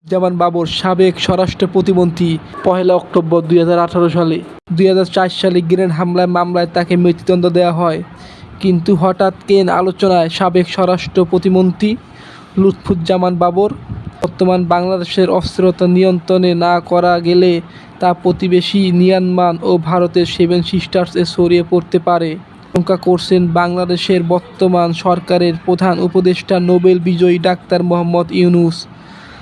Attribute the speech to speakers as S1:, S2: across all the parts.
S1: জামান বাবর সাবেক স্বরাষ্ট্র প্রতিমন্ত্রী 1 অক্টোবর 2018 সালে 2004 সালে গ্রেনেড হামলায় মামলায় তাকে মৃত্যুদণ্ড দেওয়া হয়। কিন্তু হঠাৎ কেন আলোচনায় সাবেক স্বরাষ্ট্র প্রতিমন্ত্রী লুৎফুজ্জামান বাবর? বর্তমান বাংলাদেশের অস্থিরতা নিয়ন্ত্রণে না করা গেলে তা প্রতিবেশী মিয়ানমার ও ভারতের সেভেন সিস্টার্সে ছড়িয়ে পড়তে পারে আশঙ্কা করছেন বাংলাদেশের বর্তমান সরকারের প্রধান উপদেষ্টা নোবেল বিজয়ী ডাক্তার মোহাম্মদ ইউনূস।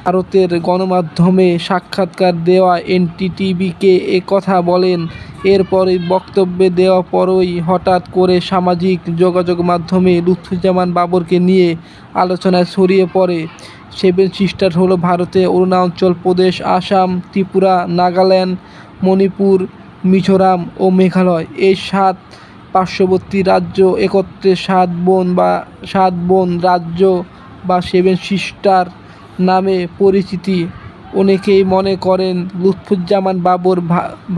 S1: ভারতের গণমাধ্যমে সাক্ষাৎকার দেওয়া এনডিটিভিকে কথা বলেন। এরপরই বক্তব্য দেওয়ার পরই হঠাৎ করে সামাজিক যোগাযোগ মাধ্যমে লুৎফুজ্জামান বাবরকে নিয়ে আলোচনায় ছড়িয়ে পড়ে। সেভেন সিস্টার হলো ভারতের অরুণাচল প্রদেশ, আসাম, ত্রিপুরা, নাগাল্যান্ড, মণিপুর, মিজোরাম ও মেঘালয় এই 7 পার্শ্ববর্তী রাজ্য একত্রে 7 বোন রাজ্য বা সেভেন সিস্টার নামে পরিচিতি। অনেকেই মনে করেন লুৎফুজ্জামান বাবর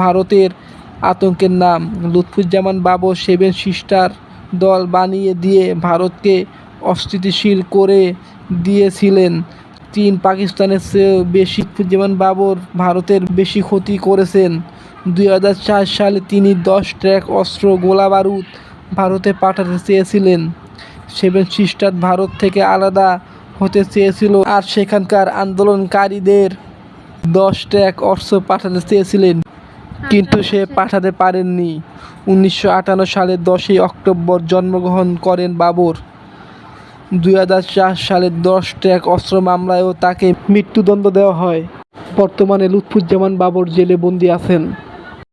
S1: ভারতের আতঙ্কের নাম। লুৎফুজ্জামান বাবর সেভেন সিস্টার দল বানিয়ে দিয়ে ভারতকে অস্থিতিশীল করে দিয়েছিলেন। চীন পাকিস্তানের চেয়েও বেশি লুৎফুজ্জামান বাবর ভারতের বেশি ক্ষতি করেছেন। 2004 সালে তিনি 10 ট্রাক অস্ত্র গোলাবারুদ ভারতে পাঠাতে চেয়েছিলেন। সেভেন সিস্টার ভারত থেকে আলাদা হতে চেয়েছিল আর সেখানকার আন্দোলনকারীদের 10 ট্রাক অস্ত্র পাঠাতে চেয়েছিলেন, কিন্তু সে পাঠাতে পারেননি। 1958 সালের 10 অক্টোবর জন্মগ্রহণ করেন বাবর। 2004 সালের 10 ট্রাক অস্ত্র মামলায়ও তাকে মৃত্যুদণ্ড দেওয়া হয়। বর্তমানে লুৎফুজ্জামান বাবর জেলে বন্দী আছেন।